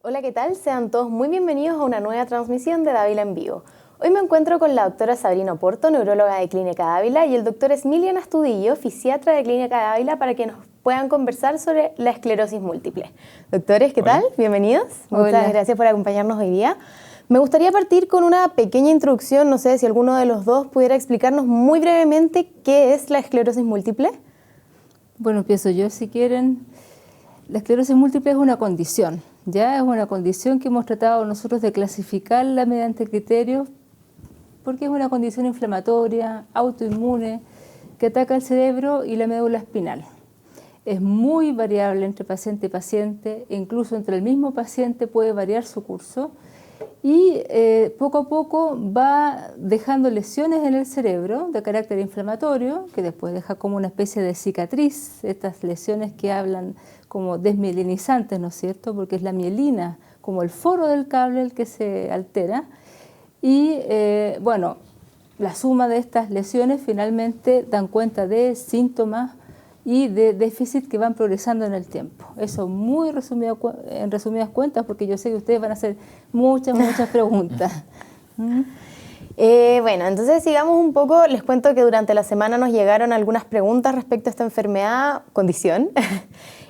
Hola, ¿qué tal? Sean todos muy bienvenidos a una nueva transmisión de Dávila en Vivo. Hoy me encuentro con la doctora Sabrina Oporto, neuróloga de Clínica Dávila, y el doctor Emiliano Astudillo, fisiatra de Clínica Dávila, para que nos puedan conversar sobre la esclerosis múltiple. Doctores, ¿qué tal? Bienvenidos. Muchas gracias por acompañarnos hoy día. Me gustaría partir con una pequeña introducción, no sé si alguno de los dos pudiera explicarnos muy brevemente qué es la esclerosis múltiple. Bueno, empiezo yo si quieren. La esclerosis múltiple es una condición, ya es una condición que hemos tratado nosotros de clasificarla mediante criterios porque es una condición inflamatoria, autoinmune, que ataca el cerebro y la médula espinal. Es muy variable entre paciente y paciente, e incluso entre el mismo paciente puede variar su curso y poco a poco va dejando lesiones en el cerebro de carácter inflamatorio, que después deja como una especie de cicatriz, estas lesiones que hablan como desmielinizantes, ¿no es cierto? Porque es la mielina, como el foro del cable el que se altera. Y bueno, la suma de estas lesiones finalmente dan cuenta de síntomas y de déficit que van progresando en el tiempo. Eso muy resumido, en resumidas cuentas, porque yo sé que ustedes van a hacer muchas preguntas. Bueno, entonces sigamos un poco. Les cuento que durante la semana nos llegaron algunas preguntas respecto a esta enfermedad, condición.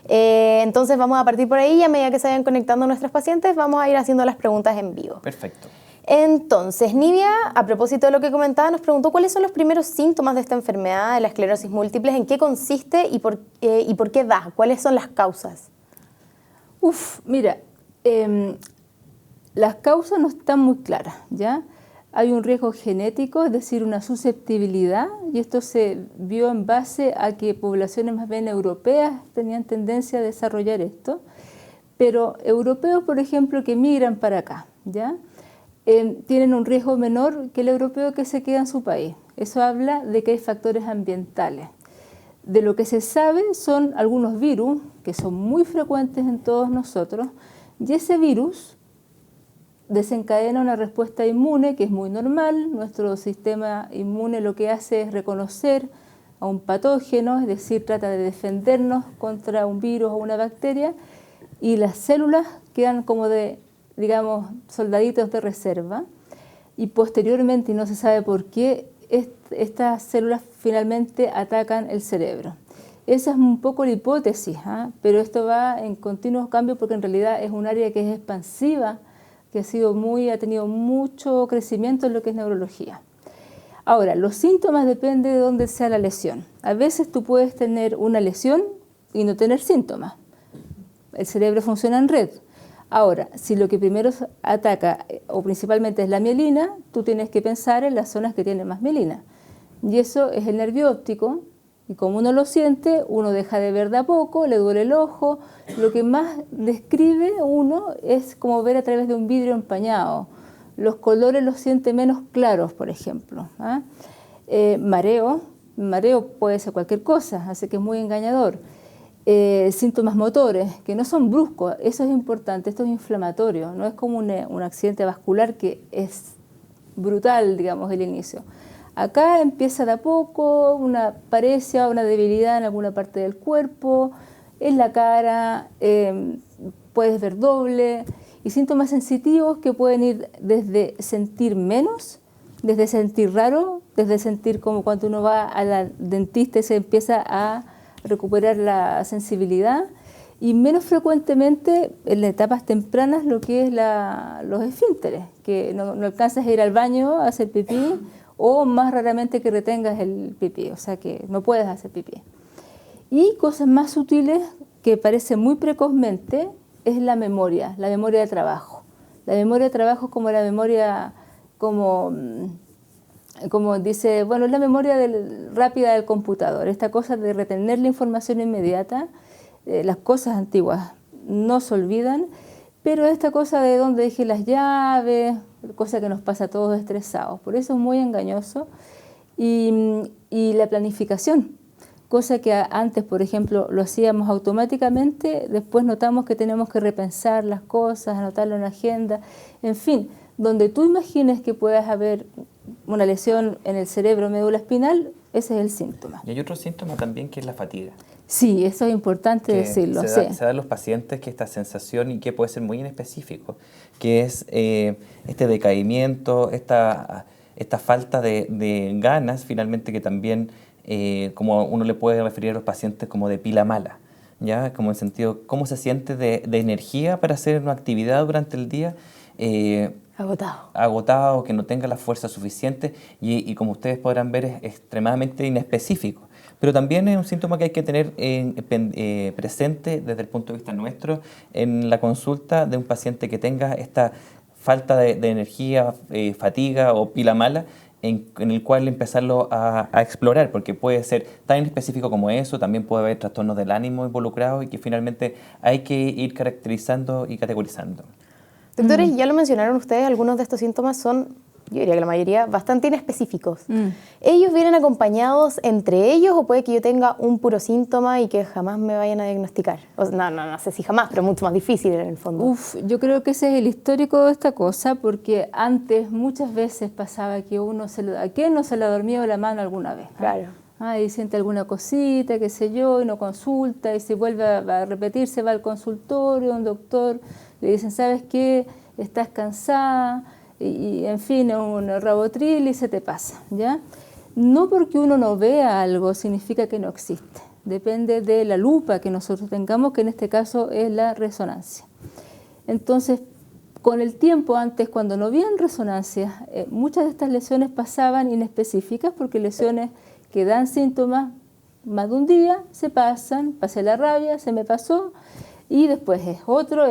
Entonces vamos a partir por ahí y a medida que se vayan conectando nuestros pacientes vamos a ir haciendo las preguntas en vivo. Perfecto. Entonces, Nidia, a propósito de lo que comentaba, nos preguntó cuáles son los primeros síntomas de esta enfermedad, de la esclerosis múltiple, en qué consiste y por qué da, cuáles son las causas. Mira, las causas no están muy claras, ¿ya? Hay un riesgo genético, es decir, una susceptibilidad, y esto se vio en base a que poblaciones más bien europeas tenían tendencia a desarrollar esto, pero europeos, por ejemplo, que migran para acá, ¿ya? Tienen un riesgo menor que el europeo que se queda en su país. Eso habla de que hay factores ambientales. De lo que se sabe son algunos virus que son muy frecuentes en todos nosotros, y ese virus desencadena una respuesta inmune que es muy normal. Nuestro sistema inmune lo que hace es reconocer a un patógeno, es decir, trata de defendernos contra un virus o una bacteria, y las células quedan como de, digamos, soldaditos de reserva, y posteriormente, y no se sabe por qué, estas células finalmente atacan el cerebro. Esa es un poco la hipótesis, pero esto va en continuo cambio porque en realidad es un área que es expansiva, que ha tenido mucho crecimiento en lo que es neurología. Ahora, los síntomas dependen de dónde sea la lesión. A veces tú puedes tener una lesión y no tener síntomas. El cerebro funciona en red. Ahora, si lo que primero ataca o principalmente es la mielina, tú tienes que pensar en las zonas que tienen más mielina. Y eso es el nervio óptico, y como uno lo siente, uno deja de ver de a poco, le duele el ojo. Lo que más describe uno es como ver a través de un vidrio empañado. Los colores los siente menos claros, por ejemplo. Mareo puede ser cualquier cosa, así que es muy engañador. Síntomas motores, que no son bruscos, eso es importante, esto es inflamatorio, no es como un accidente vascular que es brutal, digamos, el inicio. Acá empieza de a poco una parecia, una debilidad en alguna parte del cuerpo, en la cara, puedes ver doble, y síntomas sensitivos que pueden ir desde sentir menos, desde sentir raro, desde sentir como cuando uno va a la dentista y se empieza a recuperar la sensibilidad, y menos frecuentemente en las etapas tempranas lo que es los esfínteres, que no alcanzas a ir al baño a hacer pipí, o más raramente que retengas el pipí, o sea que no puedes hacer pipí. Y cosas más sutiles que aparecen muy precozmente es la memoria de trabajo. La memoria de trabajo es como la memoria, como dice, bueno, es la memoria rápida del computador, esta cosa de retener la información inmediata. Las cosas antiguas no se olvidan, pero esta cosa de dónde dejé las llaves, cosa que nos pasa a todos estresados, por eso es muy engañoso. Y la planificación, cosa que antes, por ejemplo, lo hacíamos automáticamente, después notamos que tenemos que repensar las cosas, anotarlo en la agenda, en fin, donde tú imagines que puedas haber una lesión en el cerebro médula espinal, Ese es el síntoma. Y hay otro síntoma también que es la fatiga. Sí, eso es importante decirlo. Se da en los pacientes que esta sensación, y que puede ser muy inespecífico, que es este decaimiento, esta falta de ganas, finalmente, que también, como uno le puede referir a los pacientes como de pila mala, ¿ya? Como en el sentido, cómo se siente de energía para hacer una actividad durante el día. Agotado, que no tenga la fuerza suficiente, y como ustedes podrán ver, es extremadamente inespecífico. Pero también es un síntoma que hay que tener presente desde el punto de vista nuestro en la consulta de un paciente que tenga esta falta de energía, fatiga o pila mala, en el cual empezarlo a explorar, porque puede ser tan específico como eso. También puede haber trastornos del ánimo involucrados, y que finalmente hay que ir caracterizando y categorizando. Doctores, ya lo mencionaron ustedes, algunos de estos síntomas son, yo diría que la mayoría, bastante inespecíficos. ¿Ellos vienen acompañados entre ellos, o puede que yo tenga un puro síntoma y que jamás me vayan a diagnosticar? No sé si jamás, pero mucho más difícil en el fondo. Yo creo que ese es el histórico de esta cosa, porque antes muchas veces pasaba que ¿a quién no se le ha dormido la mano alguna vez? Claro. Y siente alguna cosita, qué sé yo, y no consulta, y si vuelve a repetirse, va al consultorio, un doctor, le dicen, ¿sabes qué? Estás cansada, y en fin, un Rabotril y se te pasa, ¿ya? No porque uno no vea algo significa que no existe. Depende de la lupa que nosotros tengamos, que en este caso es la resonancia. Entonces, con el tiempo, antes, cuando no habían resonancias, muchas de estas lesiones pasaban inespecíficas, porque lesiones que dan síntomas más de un día, se pasan, pasé la rabia, se me pasó, y después es otro,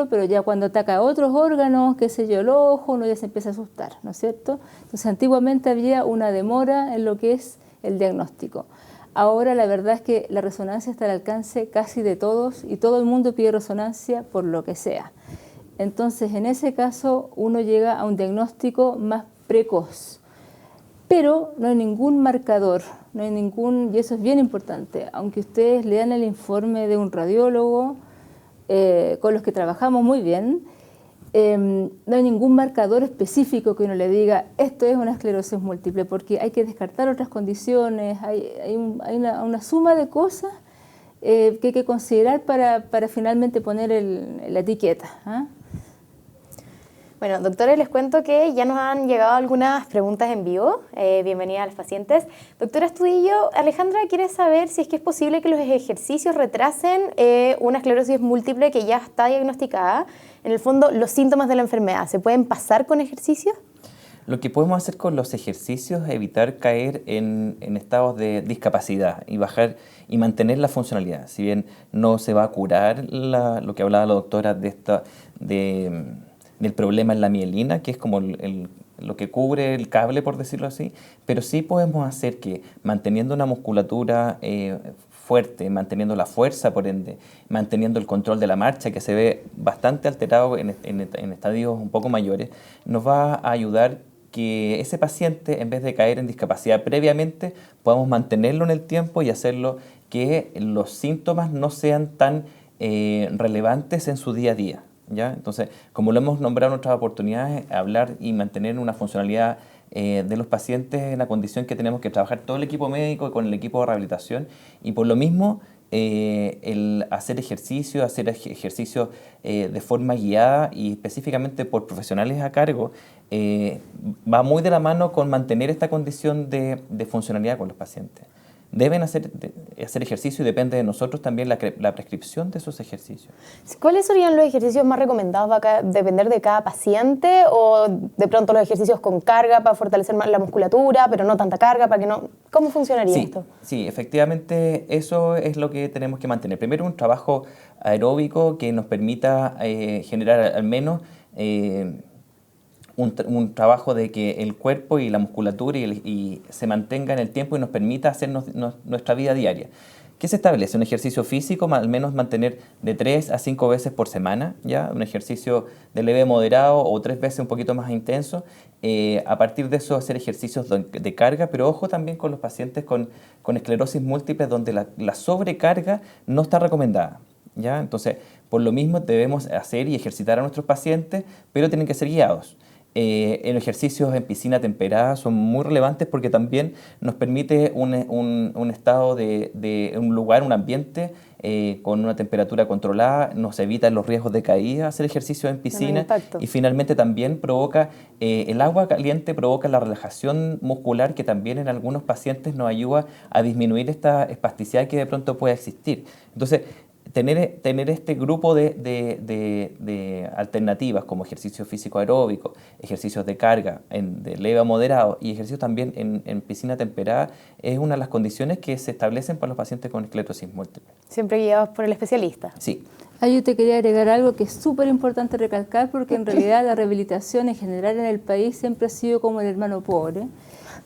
pero ya cuando ataca otros órganos, qué sé yo, el ojo, uno ya se empieza a asustar, ¿no es cierto? Entonces, antiguamente había una demora en lo que es el diagnóstico. Ahora la verdad es que la resonancia está al alcance casi de todos, y todo el mundo pide resonancia por lo que sea. Entonces, en ese caso, uno llega a un diagnóstico más precoz. Pero no hay ningún marcador, y eso es bien importante, aunque ustedes lean el informe de un radiólogo, con los que trabajamos muy bien, no hay ningún marcador específico que uno le diga, esto es una esclerosis múltiple, porque hay que descartar otras condiciones, hay una suma de cosas que hay que considerar para finalmente poner la etiqueta. Bueno, doctores, les cuento que ya nos han llegado algunas preguntas en vivo. Bienvenida a los pacientes. Doctora Astudillo, Alejandra quiere saber si es que es posible que los ejercicios retrasen una esclerosis múltiple que ya está diagnosticada. En el fondo, los síntomas de la enfermedad, ¿se pueden pasar con ejercicios? Lo que podemos hacer con los ejercicios es evitar caer en estados de discapacidad y bajar y mantener la funcionalidad. Si bien no se va a curar lo que hablaba la doctora del problema en la mielina, que es como lo que cubre el cable, por decirlo así, pero sí podemos hacer que, manteniendo una musculatura fuerte, manteniendo la fuerza, por ende, manteniendo el control de la marcha, que se ve bastante alterado en estadios un poco mayores, nos va a ayudar que ese paciente, en vez de caer en discapacidad previamente, podamos mantenerlo en el tiempo y hacerlo que los síntomas no sean tan relevantes en su día a día, ¿ya? Entonces, como lo hemos nombrado en otras oportunidades, hablar y mantener una funcionalidad de los pacientes en la condición que tenemos que trabajar todo el equipo médico con el equipo de rehabilitación, y por lo mismo el hacer ejercicio de forma guiada y específicamente por profesionales a cargo va muy de la mano con mantener esta condición de funcionalidad con los pacientes. Deben hacer ejercicio, y depende de nosotros también la prescripción de esos ejercicios. ¿Cuáles serían los ejercicios más recomendados? ¿Va a depender de cada paciente, o de pronto los ejercicios con carga para fortalecer más la musculatura, pero no tanta carga para que no? ¿Cómo funcionaría esto? Sí, efectivamente eso es lo que tenemos que mantener. Primero, un trabajo aeróbico que nos permita generar al menos un trabajo de que el cuerpo y la musculatura y se mantenga en el tiempo y nos permita hacer nuestra vida diaria. ¿Qué se establece? Un ejercicio físico, al menos mantener de 3 a 5 veces por semana, ¿ya? Un ejercicio de leve moderado o 3 veces un poquito más intenso. A partir de eso, hacer ejercicios de carga, pero ojo también con los pacientes con esclerosis múltiple, donde la sobrecarga no está recomendada, ¿ya? Entonces, por lo mismo debemos hacer y ejercitar a nuestros pacientes, pero tienen que ser guiados. En ejercicios en piscina temperada son muy relevantes porque también nos permite un estado un lugar, un ambiente con una temperatura controlada, nos evita los riesgos de caída hacer ejercicio en piscina y finalmente también provoca, el agua caliente provoca la relajación muscular que también en algunos pacientes nos ayuda a disminuir esta espasticidad que de pronto puede existir. Entonces, tener este grupo de alternativas como ejercicio físico aeróbico, ejercicios de carga de leve a moderado y ejercicios también en piscina temperada es una de las condiciones que se establecen para los pacientes con esclerosis múltiple. Siempre guiados por el especialista. Sí. Yo te quería agregar algo que es súper importante recalcar porque en realidad la rehabilitación en general en el país siempre ha sido como el hermano pobre,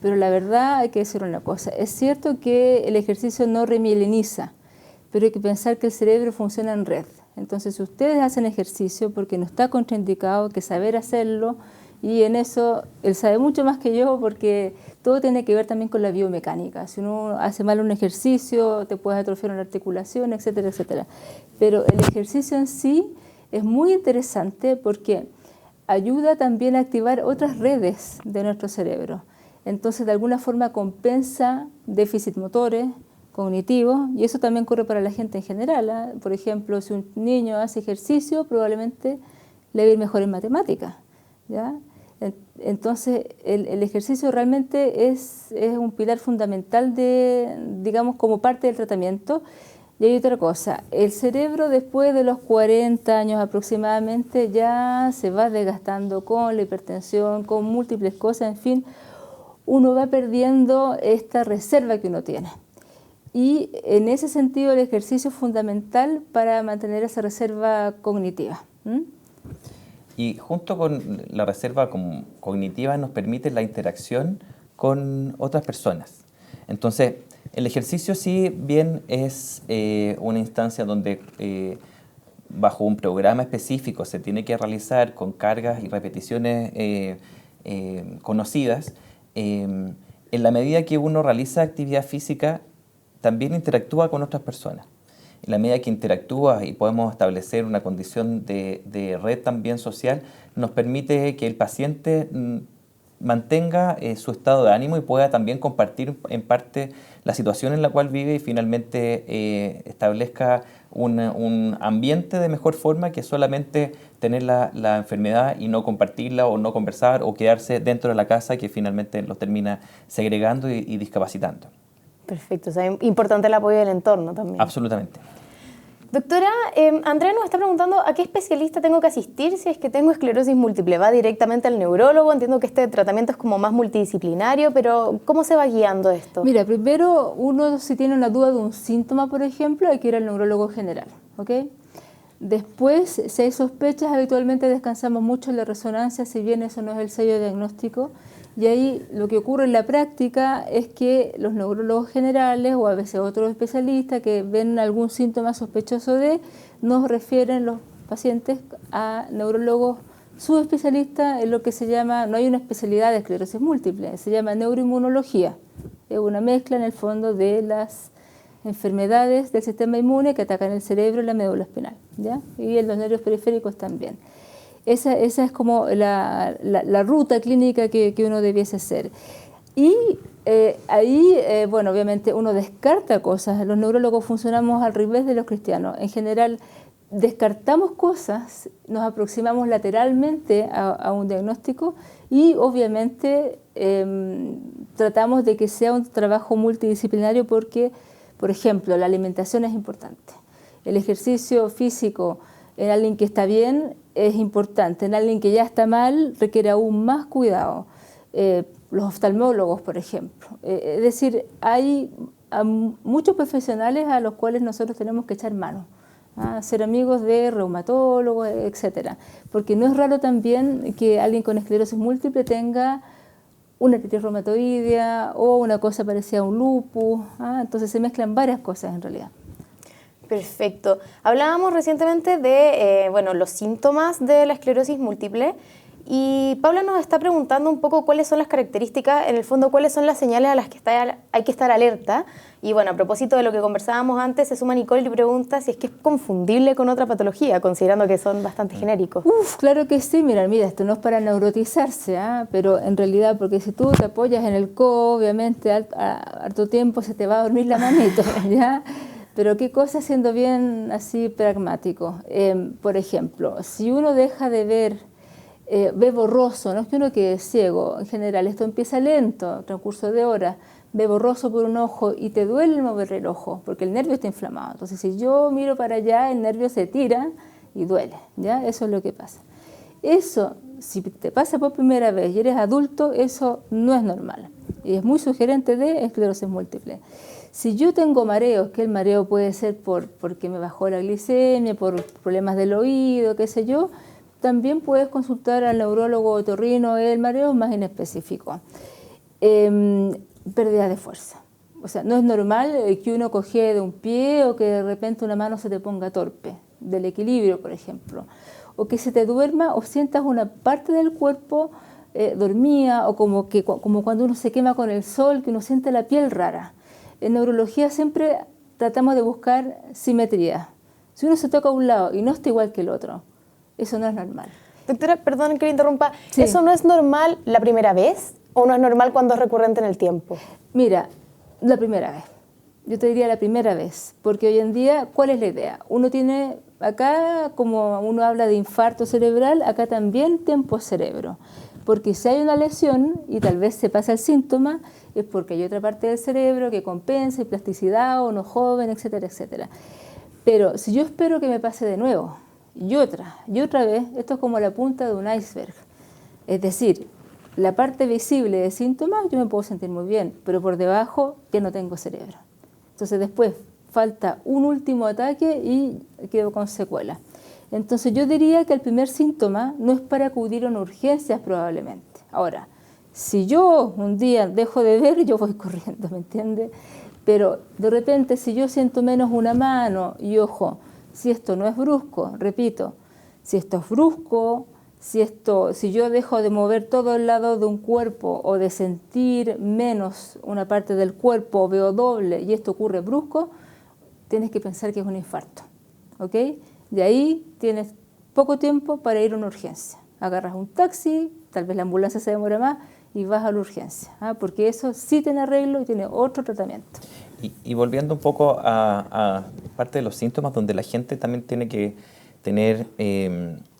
pero la verdad hay que decir una cosa, es cierto que el ejercicio no remieliniza, pero hay que pensar que el cerebro funciona en red. Entonces, si ustedes hacen ejercicio porque no está contraindicado, hay que saber hacerlo, y en eso él sabe mucho más que yo porque todo tiene que ver también con la biomecánica. Si uno hace mal un ejercicio, te puedes atrofiar una articulación, etcétera, etcétera. Pero el ejercicio en sí es muy interesante porque ayuda también a activar otras redes de nuestro cerebro. Entonces, de alguna forma compensa déficit motores, cognitivos, y eso también ocurre para la gente en general, ¿eh? Por ejemplo, si un niño hace ejercicio, probablemente le va a ir mejor en matemáticas, ¿ya? Entonces, el ejercicio realmente es un pilar fundamental digamos, como parte del tratamiento. Y hay otra cosa, el cerebro después de los 40 años aproximadamente ya se va desgastando con la hipertensión, con múltiples cosas, en fin, uno va perdiendo esta reserva que uno tiene. Y en ese sentido el ejercicio es fundamental para mantener esa reserva cognitiva. Y junto con la reserva cognitiva nos permite la interacción con otras personas. Entonces, el ejercicio si bien es una instancia donde bajo un programa específico se tiene que realizar con cargas y repeticiones conocidas, en la medida que uno realiza actividad física, también interactúa con otras personas. En la medida que interactúa y podemos establecer una condición de red también social, nos permite que el paciente mantenga su estado de ánimo y pueda también compartir en parte la situación en la cual vive y finalmente establezca un ambiente de mejor forma que solamente tener la enfermedad y no compartirla o no conversar o quedarse dentro de la casa que finalmente los termina segregando y discapacitando. Perfecto, o sea, importante el apoyo del entorno también. Absolutamente. Doctora, Andrea nos está preguntando a qué especialista tengo que asistir si es que tengo esclerosis múltiple. ¿Va directamente al neurólogo? Entiendo que este tratamiento es como más multidisciplinario, pero ¿cómo se va guiando esto? Mira, primero uno si tiene una duda de un síntoma, por ejemplo, hay que ir al neurólogo general, ¿ok? Después, si hay sospechas, habitualmente descansamos mucho en la resonancia, si bien eso no es el sello diagnóstico. Y ahí lo que ocurre en la práctica es que los neurólogos generales o a veces otros especialistas que ven algún síntoma sospechoso nos refieren los pacientes a neurólogos subespecialistas en lo que se llama, no hay una especialidad de esclerosis múltiple, se llama neuroinmunología. Es una mezcla en el fondo de las enfermedades del sistema inmune que atacan el cerebro y la médula espinal, ¿ya? Y en los nervios periféricos también. Esa es como la ruta clínica que uno debiese hacer. Y ahí, bueno, obviamente uno descarta cosas. Los neurólogos funcionamos al revés de los cristianos. En general, descartamos cosas, nos aproximamos lateralmente a un diagnóstico y obviamente tratamos de que sea un trabajo multidisciplinario porque, por ejemplo, la alimentación es importante. El ejercicio físico en alguien que está bien es importante, en alguien que ya está mal requiere aún más cuidado. Los oftalmólogos, por ejemplo. Es decir, hay muchos profesionales a los cuales nosotros tenemos que echar mano, ser amigos de reumatólogos, etcétera. Porque no es raro también que alguien con esclerosis múltiple tenga una artritis reumatoidea o una cosa parecida a un lupus. Entonces se mezclan varias cosas en realidad. Perfecto. Hablábamos recientemente de los síntomas de la esclerosis múltiple Y Paula nos está preguntando un poco cuáles son las características, en el fondo, cuáles son las señales a las que hay que estar alerta. Y bueno, a propósito de lo que conversábamos antes, se suma Nicole y pregunta si es que es confundible con otra patología, considerando que son bastante genéricos. Claro que sí, mira, esto no es para neurotizarse, pero en realidad, porque si tú te apoyas en el codo, obviamente harto tiempo se te va a dormir la manito, ¿ya? Pero qué cosa siendo bien así pragmático. Por ejemplo, si uno deja de ver, ve borroso, no es que uno quede ciego, en general esto empieza lento, transcurso de horas, ve borroso por un ojo y te duele mover el ojo, porque el nervio está inflamado. Entonces, si yo miro para allá, el nervio se tira y duele, ¿ya? Eso es lo que pasa. Eso, si te pasa por primera vez y eres adulto, eso no es normal. Y es muy sugerente de esclerosis múltiple. Si yo tengo mareos, que el mareo puede ser porque me bajó la glicemia, por problemas del oído, qué sé yo, también puedes consultar al neurólogo otorrino. El mareo es más inespecífico. Pérdida de fuerza. O sea, no es normal que uno cojee de un pie o que de repente una mano se te ponga torpe, del equilibrio, por ejemplo. O que se te duerma o sientas una parte del cuerpo dormida, o como cuando uno se quema con el sol, que uno siente la piel rara. En neurología siempre tratamos de buscar simetría. Si uno se toca a un lado y no está igual que el otro, eso no es normal. Doctora, perdón que le interrumpa, Sí. ¿eso no es normal la primera vez o no es normal cuando es recurrente en el tiempo? Mira, la primera vez. Yo te diría la primera vez, porque hoy en día, ¿cuál es la idea? Uno tiene acá, como uno habla de infarto cerebral, acá también tempo-cerebro. Porque si hay una lesión y tal vez se pasa el síntoma, es porque hay otra parte del cerebro que compensa, y plasticidad, o no joven, etcétera, etcétera. Pero si yo espero que me pase de nuevo, y otra vez, esto es como la punta de un iceberg. Es decir, la parte visible de síntomas yo me puedo sentir muy bien, pero por debajo ya no tengo cerebro. Entonces después falta un último ataque y quedo con secuela. Entonces yo diría que el primer síntoma no es para acudir a una urgencias probablemente. Ahora, si yo un día dejo de ver, yo voy corriendo, ¿me entiende? Pero de repente si yo siento menos una mano, y ojo, si esto no es brusco, repito, si esto es brusco, si yo dejo de mover todo el lado de un cuerpo o de sentir menos una parte del cuerpo o veo doble y esto ocurre brusco, tienes que pensar que es un infarto, ¿ok? De ahí tienes poco tiempo para ir a una urgencia. Agarras un taxi, tal vez la ambulancia se demora más y vas a la urgencia, porque eso sí tiene arreglo y tiene otro tratamiento. Y volviendo un poco a parte de los síntomas, donde la gente también tiene que tener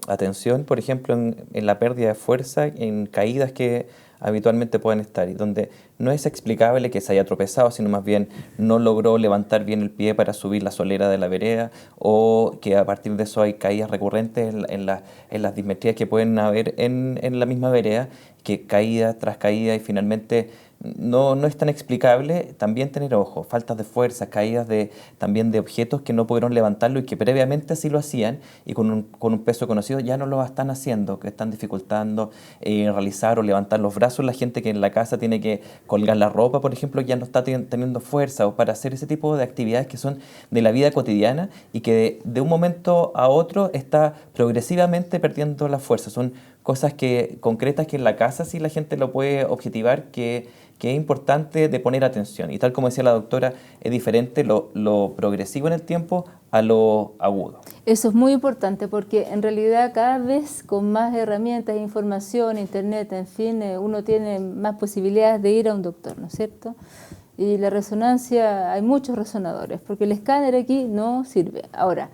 atención, por ejemplo, en la pérdida de fuerza, en caídas que habitualmente pueden estar, y donde no es explicable que se haya tropezado, sino más bien no logró levantar bien el pie para subir la solera de la vereda, o que a partir de eso hay caídas recurrentes en las dismetrías que pueden haber en la misma vereda, que caída tras caída, y finalmente no es tan explicable. También tener ojo, faltas de fuerza, caídas también de objetos que no pudieron levantarlo y que previamente así lo hacían, y con un peso conocido ya no lo están haciendo, que están dificultando realizar o levantar los brazos. La gente que en la casa tiene que colgar la ropa, por ejemplo, ya no está teniendo fuerza o para hacer ese tipo de actividades que son de la vida cotidiana, y que de un momento a otro está progresivamente perdiendo la fuerza. Son cosas concretas que en la casa sí la gente lo puede objetivar, que es importante de poner atención. Y tal como decía la doctora, es diferente lo progresivo en el tiempo a lo agudo. Eso es muy importante, porque en realidad cada vez con más herramientas, información, internet, en fin, uno tiene más posibilidades de ir a un doctor, ¿no es cierto? Y la resonancia, hay muchos resonadores, porque el escáner aquí no sirve. Ahora,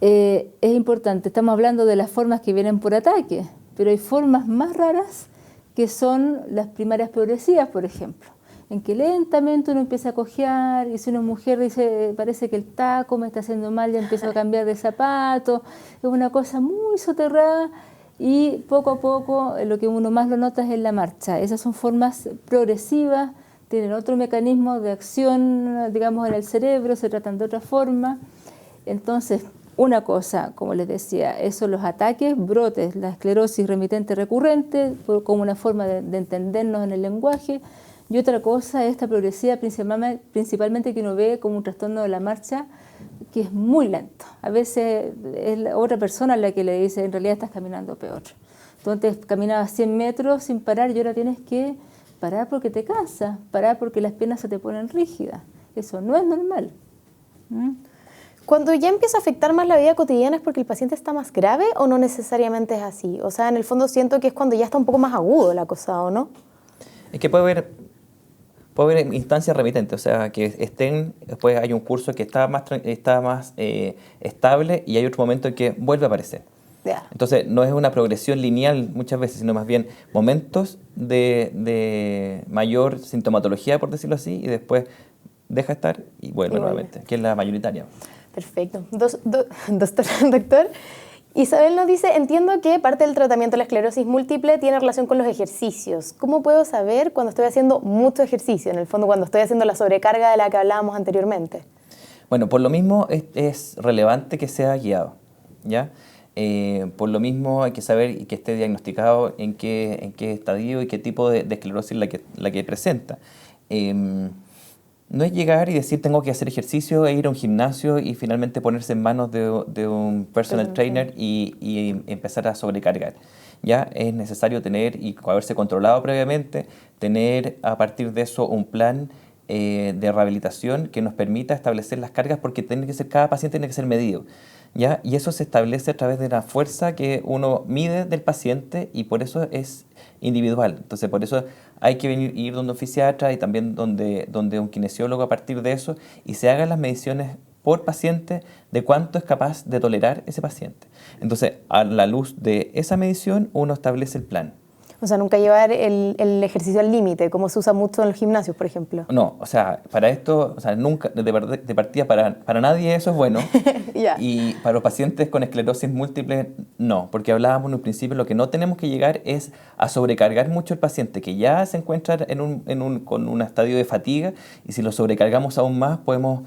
es importante, estamos hablando de las formas que vienen por ataque, pero hay formas más raras que son las primarias progresivas, por ejemplo, en que lentamente uno empieza a cojear, y si una mujer dice, parece que el taco me está haciendo mal, ya empiezo a cambiar de zapato, es una cosa muy soterrada, y poco a poco lo que uno más lo nota es en la marcha. Esas son formas progresivas, tienen otro mecanismo de acción, digamos, en el cerebro, se tratan de otra forma. Entonces, una cosa, como les decía, esos los ataques, brotes, la esclerosis remitente recurrente, como una forma de entendernos en el lenguaje, y otra cosa, esta progresiva principalmente que uno ve como un trastorno de la marcha, que es muy lento. A veces es la otra persona la que le dice, en realidad estás caminando peor. Tú antes caminabas 100 metros sin parar y ahora tienes que parar porque te cansas, parar porque las piernas se te ponen rígidas. Eso no es normal. Cuando ya empieza a afectar más la vida cotidiana, ¿es porque el paciente está más grave o no necesariamente es así? O sea, en el fondo siento que es cuando ya está un poco más agudo la cosa, ¿o no? Es que puede haber instancias remitentes, o sea, que estén, después hay un curso que está más estable y hay otro momento en que vuelve a aparecer. Yeah. Entonces, no es una progresión lineal muchas veces, sino más bien momentos de mayor sintomatología, por decirlo así, y después deja estar y vuelve nuevamente, que es la mayoritaria. Perfecto. Doctor, Isabel nos dice, entiendo que parte del tratamiento de la esclerosis múltiple tiene relación con los ejercicios. ¿Cómo puedo saber cuando estoy haciendo mucho ejercicio? En el fondo, cuando estoy haciendo la sobrecarga de la que hablábamos anteriormente. Bueno, por lo mismo es relevante que sea guiado, ¿ya? Por lo mismo hay que saber y que esté diagnosticado en qué estadio y qué tipo de esclerosis la que presenta. No es llegar y decir tengo que hacer ejercicio e ir a un gimnasio y finalmente ponerse en manos de un personal trainer y empezar a sobrecargar. Ya es necesario tener y haberse controlado previamente, tener a partir de eso un plan de rehabilitación que nos permita establecer las cargas porque cada paciente tiene que ser medido. ¿Ya? Y eso se establece a través de la fuerza que uno mide del paciente y por eso es individual. Entonces, por eso hay que ir donde un fisiatra y también donde un kinesiólogo a partir de eso y se hagan las mediciones por paciente de cuánto es capaz de tolerar ese paciente. Entonces, a la luz de esa medición, uno establece el plan. O sea, nunca llevar el ejercicio al límite, como se usa mucho en los gimnasios, por ejemplo. No, o sea, para esto, o sea, nunca, de partida para nadie eso es bueno. Yeah. Y para los pacientes con esclerosis múltiple, no, porque hablábamos en un principio, lo que no tenemos que llegar es a sobrecargar mucho el paciente, que ya se encuentra con un estadio de fatiga, y si lo sobrecargamos aún más, podemos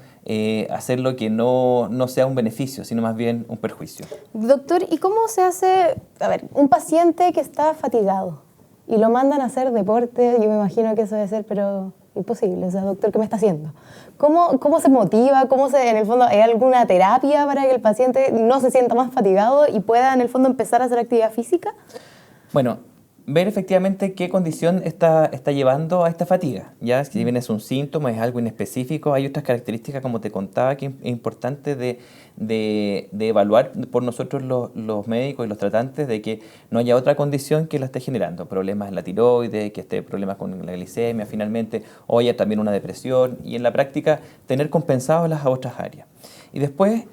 hacerlo que no sea un beneficio, sino más bien un perjuicio. Doctor, ¿y cómo se hace, un paciente que está fatigado y lo mandan a hacer deporte? Yo me imagino que eso debe ser, pero imposible. O sea, doctor, ¿qué me está haciendo? ¿Cómo se motiva? En el fondo, hay alguna terapia para que el paciente no se sienta más fatigado y pueda, en el fondo, empezar a hacer actividad física? Bueno, ver efectivamente qué condición está llevando a esta fatiga. Ya, si bien es un síntoma, es algo inespecífico, hay otras características, como te contaba, que es importante de evaluar por nosotros los médicos y los tratantes, de que no haya otra condición que la esté generando. Problemas en la tiroides, que esté problemas con la glicemia finalmente, o haya también una depresión, y en la práctica tener compensadas las otras áreas. Y después,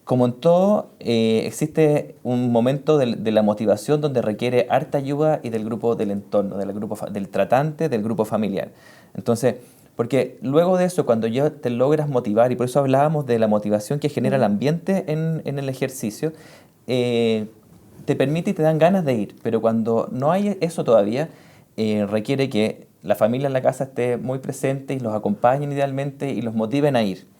como en todo, existe un momento de la motivación donde requiere harta ayuda y del grupo del entorno, del tratante, del grupo familiar. Entonces, porque luego de eso, cuando ya te logras motivar, y por eso hablábamos de la motivación que genera el ambiente en el ejercicio, te permite y te dan ganas de ir. Pero cuando no hay eso todavía, requiere que la familia en la casa esté muy presente y los acompañen idealmente y los motiven a ir.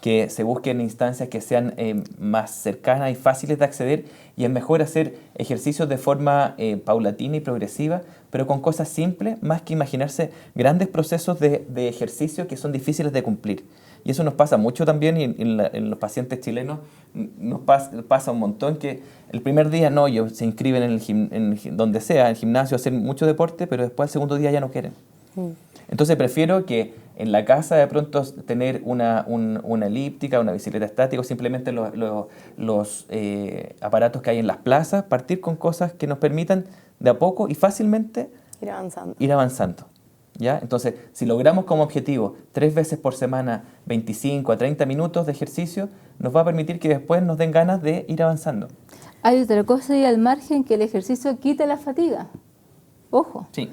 Que se busquen instancias que sean más cercanas y fáciles de acceder, y es mejor hacer ejercicios de forma paulatina y progresiva, pero con cosas simples, más que imaginarse grandes procesos de ejercicio que son difíciles de cumplir. Y eso nos pasa mucho también, y en los pacientes chilenos nos pasa un montón, que el primer día ellos se inscriben en donde sea, en el gimnasio, hacen mucho deporte, pero después el segundo día ya no quieren. Entonces prefiero que en la casa de pronto tener una elíptica, una bicicleta estática, o simplemente los aparatos que hay en las plazas, partir con cosas que nos permitan de a poco y fácilmente ir avanzando. ¿Ya? Entonces, si logramos como objetivo 3 veces por semana 25 a 30 minutos de ejercicio, nos va a permitir que después nos den ganas de ir avanzando. Hay otra cosa ahí al margen, que el ejercicio quita la fatiga. Ojo. Sí.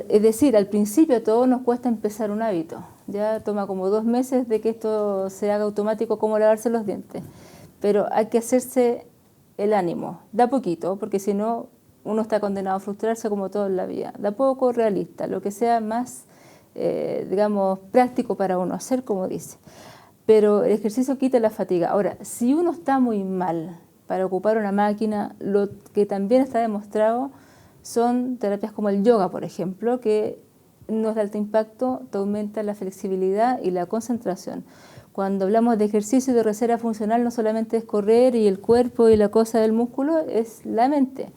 Es decir, al principio a todos nos cuesta empezar un hábito. Ya toma como 2 meses de que esto se haga automático, como lavarse los dientes. Pero hay que hacerse el ánimo, de a poquito, porque si no, uno está condenado a frustrarse como todo en la vida. De a poco, realista, lo que sea más, práctico para uno hacer, como dice. Pero el ejercicio quita la fatiga. Ahora, si uno está muy mal para ocupar una máquina, lo que también está demostrado son terapias como el yoga, por ejemplo, que no es de alto impacto, te aumenta la flexibilidad y la concentración. Cuando hablamos de ejercicio y de reserva funcional, no solamente es correr y el cuerpo y la cosa del músculo, es la mente.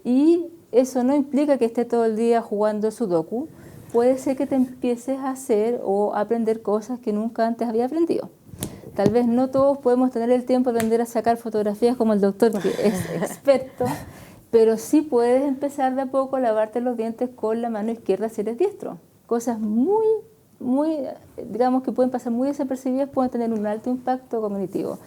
Y eso no implica que esté todo el día jugando sudoku. Puede ser que te empieces a hacer o a aprender cosas que nunca antes había aprendido. Tal vez no todos podemos tener el tiempo de aprender a sacar fotografías como el doctor, que es experto, pero sí puedes empezar de a poco a lavarte los dientes con la mano izquierda si eres diestro. Cosas muy, digamos que pueden pasar muy desapercibidas, pueden tener un alto impacto cognitivo.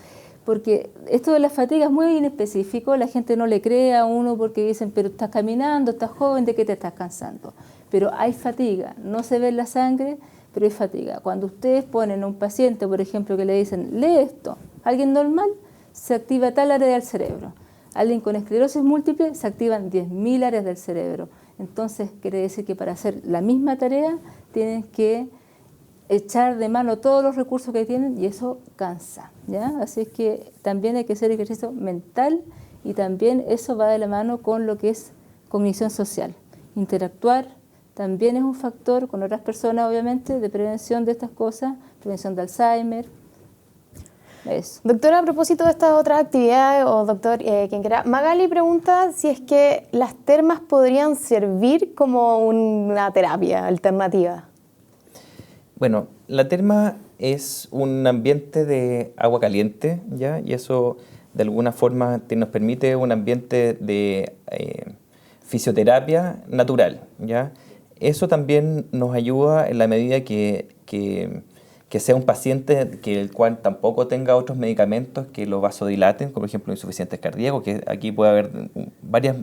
Porque esto de la fatiga es muy inespecífico, la gente no le cree a uno porque dicen, pero estás caminando, estás joven, ¿de qué te estás cansando? Pero hay fatiga, no se ve en la sangre, pero hay fatiga. Cuando ustedes ponen a un paciente, por ejemplo, que le dicen, lee esto, alguien normal, se activa tal área del cerebro. Alguien con esclerosis múltiple, se activan 10.000 áreas del cerebro. Entonces, quiere decir que para hacer la misma tarea, tienen que echar de mano todos los recursos que tienen y eso cansa, ¿ya? Así es que también hay que hacer ejercicio mental y también eso va de la mano con lo que es cognición social. Interactuar también es un factor con otras personas, obviamente, de prevención de estas cosas, prevención de Alzheimer. Eso. Doctora, a propósito de estas otras actividades, o doctor, quien quiera, Magali pregunta si es que las termas podrían servir como una terapia alternativa. Bueno, la terma es un ambiente de agua caliente, ¿ya? Y eso de alguna forma nos permite un ambiente de fisioterapia natural, ¿ya? Eso también nos ayuda en la medida que sea un paciente que el cual tampoco tenga otros medicamentos que lo vasodilaten, como por ejemplo insuficientes cardíacos, que aquí puede haber varias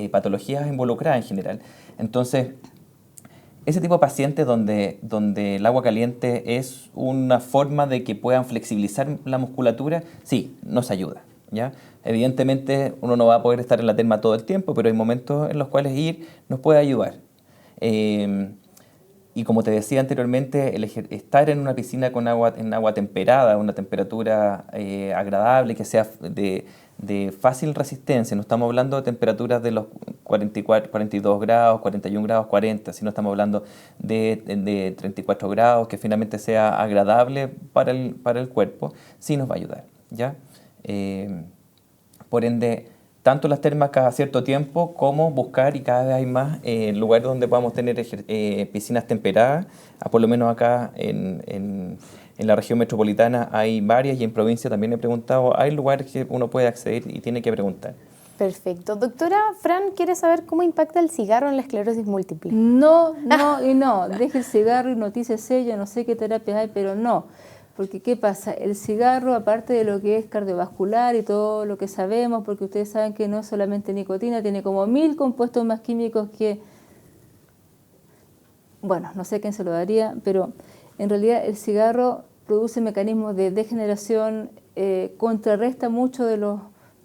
patologías involucradas en general. Entonces, ese tipo de pacientes donde el agua caliente es una forma de que puedan flexibilizar la musculatura, sí, nos ayuda, ¿ya? Evidentemente uno no va a poder estar en la terma todo el tiempo, pero hay momentos en los cuales ir nos puede ayudar. Y como te decía anteriormente, estar en una piscina en agua temperada, una temperatura agradable, que sea de fácil resistencia, no estamos hablando de temperaturas de los 44, 42 grados, 41 grados, 40, sino estamos hablando de 34 grados, que finalmente sea agradable para el cuerpo, sí nos va a ayudar, ¿ya? Por ende, tanto las termas cada cierto tiempo como buscar, y cada vez hay más lugares donde podamos tener piscinas temperadas. Por lo menos acá en la región metropolitana hay varias, y en provincia también he preguntado, hay lugares que uno puede acceder y tiene que preguntar. Perfecto. Doctora, Fran quiere saber cómo impacta el cigarro en la esclerosis múltiple. No, y no. Deje el cigarro y notíciese, yo no sé qué terapias hay, pero no. Porque, ¿qué pasa? El cigarro, aparte de lo que es cardiovascular y todo lo que sabemos, porque ustedes saben que no es solamente nicotina, tiene como 1000 compuestos más químicos que, bueno, no sé quién se lo daría, pero en realidad el cigarro produce mecanismos de degeneración, contrarresta mucho de los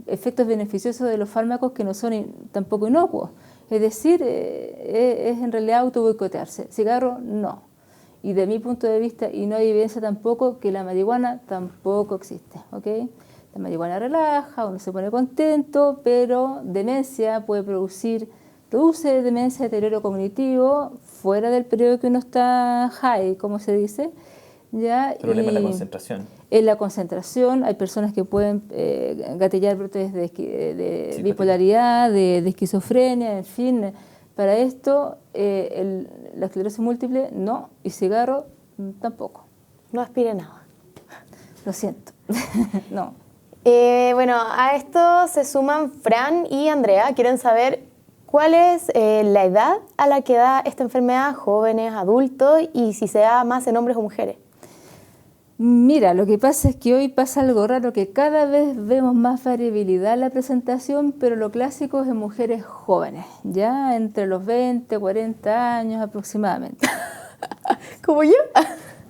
efectos beneficiosos de los fármacos que no son tampoco inocuos. Es decir, es en realidad auto-boicotearse. Cigarro, no. Y de mi punto de vista, y no hay evidencia tampoco, que la marihuana tampoco existe, ¿ok? La marihuana relaja, uno se pone contento, pero demencia produce demencia, deterioro cognitivo, fuera del periodo que uno está high, como se dice. ¿Ya? Problema en la concentración. En la concentración hay personas que pueden gatillar brotes de bipolaridad, de esquizofrenia, en fin. Para esto, la esclerosis múltiple no, y cigarro tampoco. No aspire nada. Lo siento, no. Bueno, a esto se suman Fran y Andrea. Quieren saber cuál es la edad a la que da esta enfermedad, jóvenes, adultos, y si se da más en hombres o mujeres. Mira, lo que pasa es que hoy pasa algo raro, que cada vez vemos más variabilidad en la presentación, pero lo clásico es en mujeres jóvenes, ya entre los 20, 40 años aproximadamente. ¿Como yo?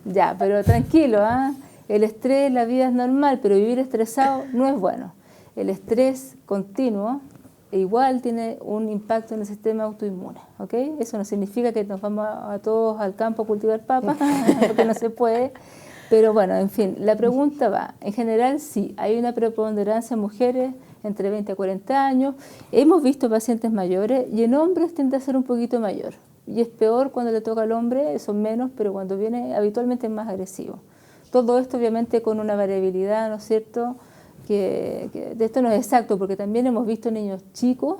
Ya, pero tranquilo, ¿ah? El estrés, la vida es normal, pero vivir estresado no es bueno. El estrés continuo igual tiene un impacto en el sistema autoinmune, ¿ok? Eso no significa que nos vamos a todos al campo a cultivar papas, porque no se puede. Pero bueno, en fin, la pregunta va, en general sí, hay una preponderancia en mujeres entre 20 a 40 años, hemos visto pacientes mayores y en hombres tiende a ser un poquito mayor. Y es peor cuando le toca al hombre, son menos, pero cuando viene habitualmente es más agresivo. Todo esto obviamente con una variabilidad, ¿no es cierto?, que de esto no es exacto, porque también hemos visto niños chicos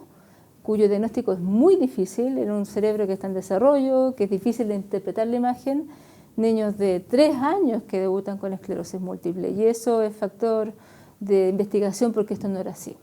cuyo diagnóstico es muy difícil, en un cerebro que está en desarrollo, que es difícil de interpretar la imagen, niños de 3 años que debutan con esclerosis múltiple, y eso es factor de investigación porque esto no era así.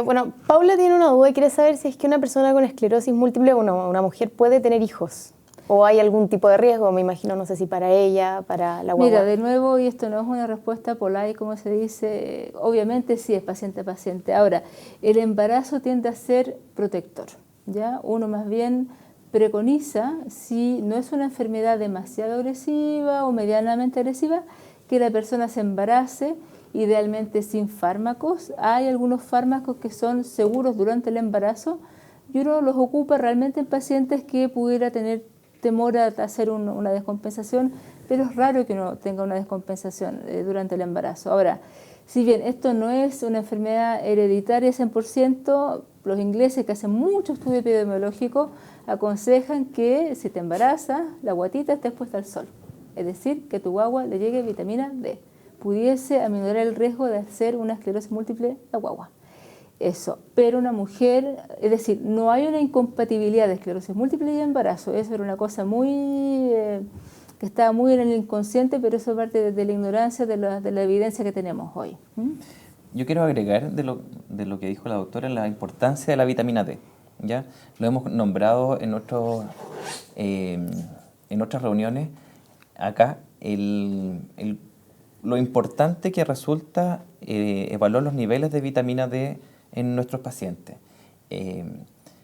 Bueno, Paula tiene una duda y quiere saber si es que una persona con esclerosis múltiple, una mujer, puede tener hijos. ¿O hay algún tipo de riesgo? Me imagino, no sé si para ella, para la guagua. Mira, de nuevo, y esto no es una respuesta polite, como se dice, obviamente sí es paciente a paciente. Ahora, el embarazo tiende a ser protector, ¿ya? Uno más bien preconiza, si no es una enfermedad demasiado agresiva o medianamente agresiva, que la persona se embarace, idealmente sin fármacos. Hay algunos fármacos que son seguros durante el embarazo y uno los ocupa realmente en pacientes que pudiera tener temor a hacer una descompensación, pero es raro que uno tenga una descompensación durante el embarazo. Ahora, si bien esto no es una enfermedad hereditaria 100%, los ingleses que hacen mucho estudio epidemiológico aconsejan que si te embarazas, la guatita esté expuesta al sol. Es decir, que tu guagua le llegue vitamina D. Pudiese aminorar el riesgo de hacer una esclerosis múltiple la guagua. Eso, pero una mujer, es decir, no hay una incompatibilidad de esclerosis múltiple y embarazo. Eso era una cosa que estaba muy en el inconsciente, pero eso parte de la ignorancia de la evidencia que tenemos hoy. Yo quiero agregar de lo que dijo la doctora la importancia de la vitamina D. ¿Ya? Lo hemos nombrado en otras reuniones acá, lo importante que resulta evaluar los niveles de vitamina D en nuestros pacientes.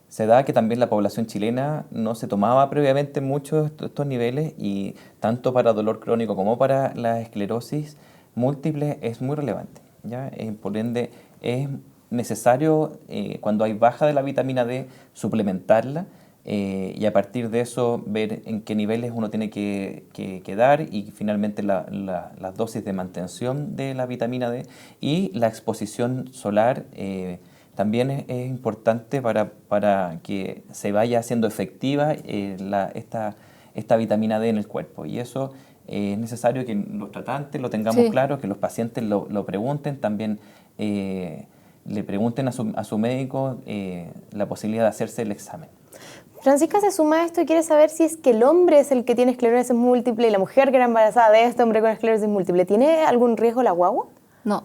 Se da que también la población chilena no se tomaba previamente mucho estos niveles y tanto para dolor crónico como para la esclerosis múltiple es muy relevante, ¿ya? Por ende, es necesario cuando hay baja de la vitamina D suplementarla y a partir de eso ver en qué niveles uno tiene que dar y finalmente las dosis de mantención de la vitamina D y la exposición solar también es importante para que se vaya haciendo efectiva esta vitamina D en el cuerpo y eso es necesario que los tratantes lo tengamos claro, que los pacientes lo pregunten, también le pregunten a su médico la posibilidad de hacerse el examen. Francisca se suma a esto y quiere saber si es que el hombre es el que tiene esclerosis múltiple y la mujer que era embarazada de este hombre con esclerosis múltiple. ¿Tiene algún riesgo la guagua? No.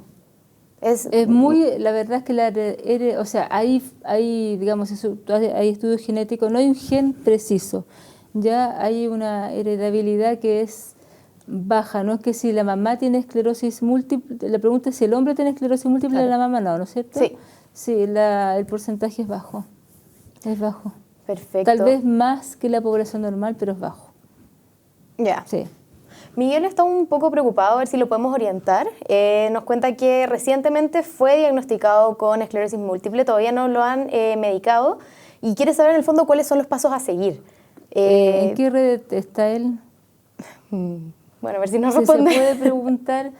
Es muy, la verdad es que o sea, hay, digamos, hay estudios genéticos, no hay un gen preciso, ya hay una heredabilidad que es baja, no es que si la mamá tiene esclerosis múltiple, la pregunta es si el hombre tiene esclerosis múltiple y la mamá no es cierto? Sí. Sí, el porcentaje es bajo, Perfecto. Tal vez más que la población normal, pero es bajo. Ya. Sí. Miguel está un poco preocupado, a ver si lo podemos orientar. Nos cuenta que recientemente fue diagnosticado con esclerosis múltiple, todavía no lo han medicado y quiere saber en el fondo cuáles son los pasos a seguir. ¿En qué red está él? Bueno, a ver si nos responde. Se puede preguntar,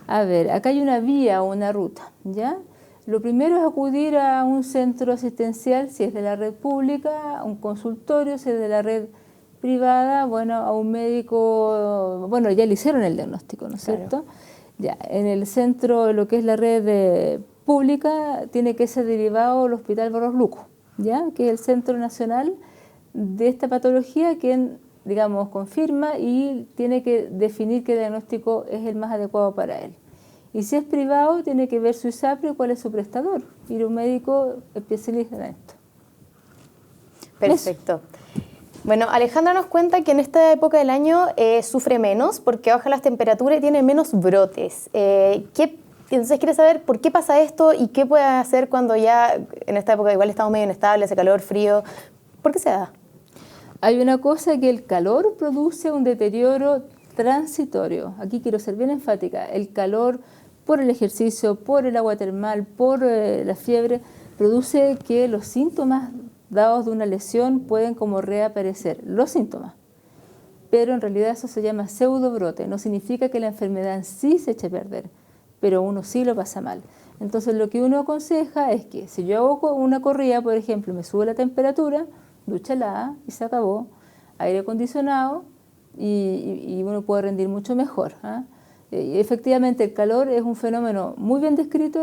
a ver, acá hay una vía o una ruta, ¿ya? Lo primero es acudir a un centro asistencial, si es de la red pública, a un consultorio, si es de la red privada, bueno, a un médico, bueno, ya le hicieron el diagnóstico, ¿no es cierto? Ya, en el centro, lo que es la red pública, tiene que ser derivado al Hospital Barros Luco, ¿ya? Que es el centro nacional de esta patología, quien, digamos, confirma y tiene que definir qué diagnóstico es el más adecuado para él. Y si es privado, tiene que ver su ISAPRE, cuál es su prestador, ir a un médico especialista en esto. Perfecto. Bueno, Alejandra nos cuenta que en esta época del año sufre menos porque baja las temperaturas y tiene menos brotes. Entonces quiere saber por qué pasa esto y qué puede hacer cuando ya en esta época igual estamos medio inestables, hace calor, frío. ¿Por qué se da? Hay una cosa que el calor produce un deterioro transitorio. Aquí quiero ser bien enfática. El calor por el ejercicio, por el agua termal, por la fiebre, produce que los síntomas dados de una lesión pueden como reaparecer, los síntomas. Pero en realidad eso se llama pseudobrote, no significa que la enfermedad en sí se eche a perder, pero uno sí lo pasa mal. Entonces lo que uno aconseja es que si yo hago una corrida, por ejemplo, me sube la temperatura, dúchala y se acabó, aire acondicionado y uno puede rendir mucho mejor, ¿eh? Efectivamente, el calor es un fenómeno muy bien descrito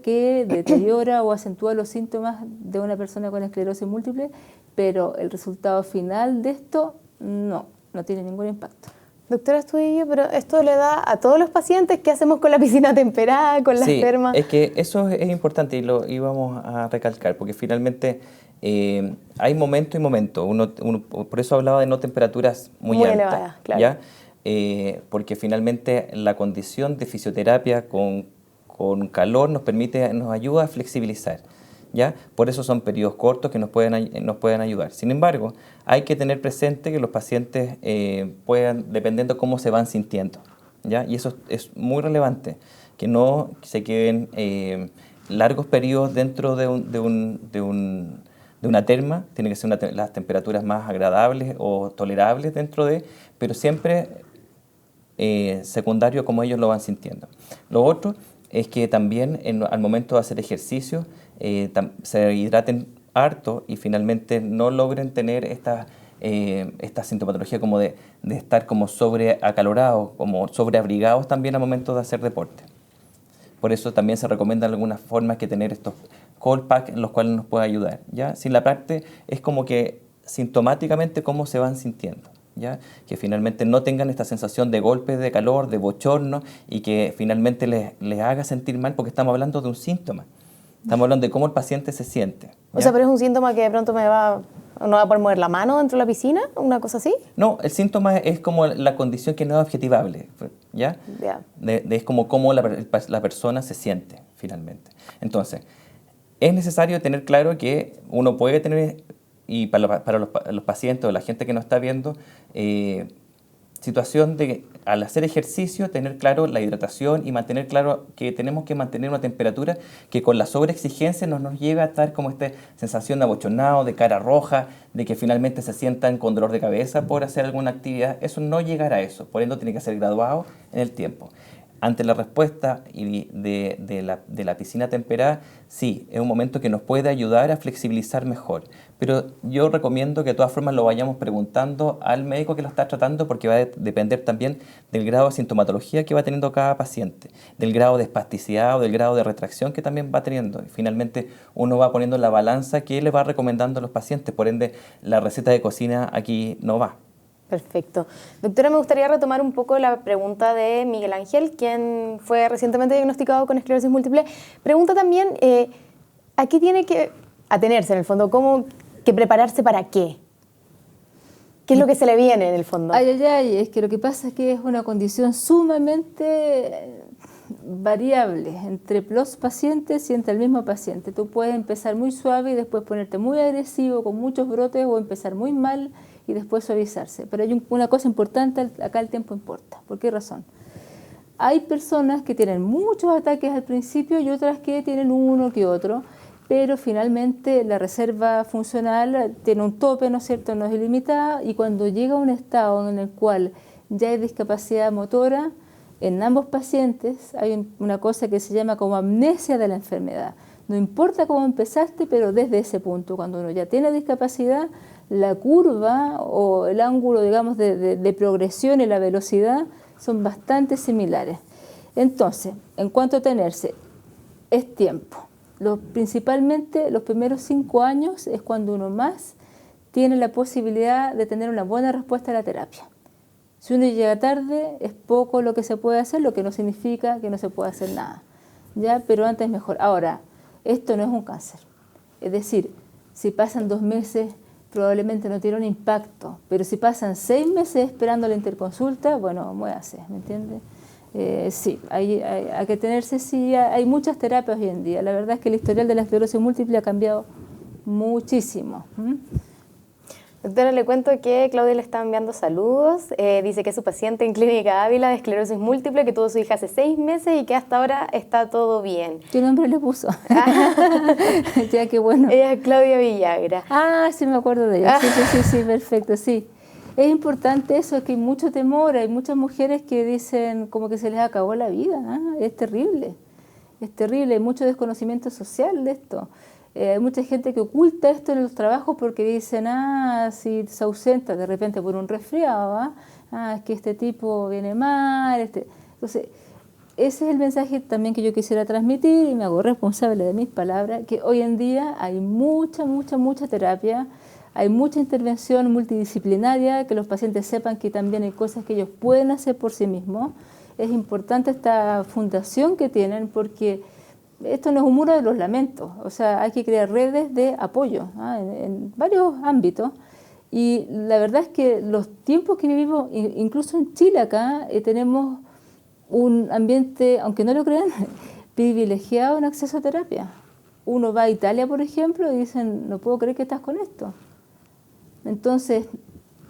que deteriora o acentúa los síntomas de una persona con esclerosis múltiple, pero el resultado final de esto no tiene ningún impacto. Doctora Astudillo, pero esto le da a todos los pacientes. ¿Qué hacemos con la piscina temperada, con las termas? Es que eso es importante y lo íbamos a recalcar, porque finalmente hay momento y momento. Por eso hablaba de no temperaturas muy altas, elevadas, claro. ¿ya? Porque finalmente la condición de fisioterapia con calor nos ayuda a flexibilizar, ¿ya? Por eso son periodos cortos que nos pueden ayudar. Sin embargo, hay que tener presente que los pacientes puedan, dependiendo cómo se van sintiendo, ¿ya? Y eso es muy relevante, que no se queden largos periodos dentro de una terma. Tiene que ser las temperaturas más agradables o tolerables dentro pero siempre secundario como ellos lo van sintiendo. Lo otro es que también al momento de hacer ejercicio se hidraten harto y finalmente no logren tener esta sintomatología como de estar como sobreacalorados, como sobreabrigados también al momento de hacer deporte. Por eso también se recomiendan algunas formas que tener estos cold pack en los cuales nos puede ayudar, ¿ya? Sin la parte es como que sintomáticamente cómo se van sintiendo, ¿ya? Que finalmente no tengan esta sensación de golpes de calor, de bochorno y que finalmente les haga sentir mal, porque estamos hablando de un síntoma. Estamos hablando de cómo el paciente se siente, ¿ya? O sea, pero es un síntoma que de pronto no va a poder mover la mano dentro de la piscina, una cosa así. No, el síntoma es como la condición que no es objetivable, ¿ya? Yeah. Es como cómo la persona se siente finalmente. Entonces, es necesario tener claro que uno puede tener, y para los pacientes o la gente que nos está viendo, situación de al hacer ejercicio tener claro la hidratación y mantener claro que tenemos que mantener una temperatura que con la sobreexigencia nos lleve a estar como esta sensación de abochornado, de cara roja, de que finalmente se sientan con dolor de cabeza por hacer alguna actividad. Eso no llegará a eso, por ende tiene que ser graduado en el tiempo. Ante la respuesta de la piscina temperada, sí, es un momento que nos puede ayudar a flexibilizar mejor. Pero yo recomiendo que de todas formas lo vayamos preguntando al médico que lo está tratando, porque va a depender también del grado de sintomatología que va teniendo cada paciente, del grado de espasticidad o del grado de retracción que también va teniendo. Y finalmente uno va poniendo la balanza que le va recomendando a los pacientes, por ende la receta de cocina aquí no va. Perfecto. Doctora, me gustaría retomar un poco la pregunta de Miguel Ángel, quien fue recientemente diagnosticado con esclerosis múltiple. Pregunta también, ¿a qué tiene que atenerse en el fondo? ¿Cómo que prepararse para qué? ¿Qué es lo que se le viene en el fondo? Es que lo que pasa es que es una condición sumamente variable entre los pacientes y entre el mismo paciente. Tú puedes empezar muy suave y después ponerte muy agresivo con muchos brotes, o empezar muy mal y después suavizarse. Pero hay una cosa importante, acá el tiempo importa. ¿Por qué razón? Hay personas que tienen muchos ataques al principio y otras que tienen uno que otro, pero finalmente la reserva funcional tiene un tope, ¿no es cierto?, no es ilimitada, y cuando llega a un estado en el cual ya hay discapacidad motora, en ambos pacientes hay una cosa que se llama como amnesia de la enfermedad. No importa cómo empezaste, pero desde ese punto, cuando uno ya tiene discapacidad, la curva o el ángulo, digamos, de progresión y la velocidad son bastante similares. Entonces, en cuanto a tenerse, es tiempo. Principalmente los primeros 5 años es cuando uno más tiene la posibilidad de tener una buena respuesta a la terapia. Si uno llega tarde, es poco lo que se puede hacer, lo que no significa que no se pueda hacer nada, ¿ya? Pero antes mejor. Ahora, esto no es un cáncer. Es decir, si pasan 2 meses, probablemente no tiene un impacto, pero si pasan 6 meses esperando la interconsulta, bueno, muévase, ¿me entiende? Sí, hay que tenerse, sí, hay muchas terapias hoy en día. La verdad es que el historial de la esclerosis múltiple ha cambiado muchísimo. Doctora, le cuento que Claudia le está enviando saludos. Dice que es su paciente en Clínica Ávila de esclerosis múltiple, que tuvo su hija hace 6 meses y que hasta ahora está todo bien. ¿Qué nombre le puso? Ya, qué bueno. Ella es Claudia Villagra. Ah, sí, me acuerdo de ella. Sí, perfecto, sí. Es importante eso, es que hay mucho temor, hay muchas mujeres que dicen como que se les acabó la vida, ¿eh? Es terrible, hay mucho desconocimiento social de esto. Hay mucha gente que oculta esto en los trabajos porque dicen, si se ausenta de repente por un resfriado, es que este tipo viene mal. Entonces, ese es el mensaje también que yo quisiera transmitir y me hago responsable de mis palabras, que hoy en día hay mucha terapia, hay mucha intervención multidisciplinaria, que los pacientes sepan que también hay cosas que ellos pueden hacer por sí mismos. Es importante esta fundación que tienen porque esto no es un muro de los lamentos, o sea, hay que crear redes de apoyo en varios ámbitos. Y la verdad es que los tiempos que vivimos, incluso en Chile acá, tenemos un ambiente, aunque no lo crean, privilegiado en acceso a terapia. Uno va a Italia, por ejemplo, y dicen, no puedo creer que estás con esto. Entonces,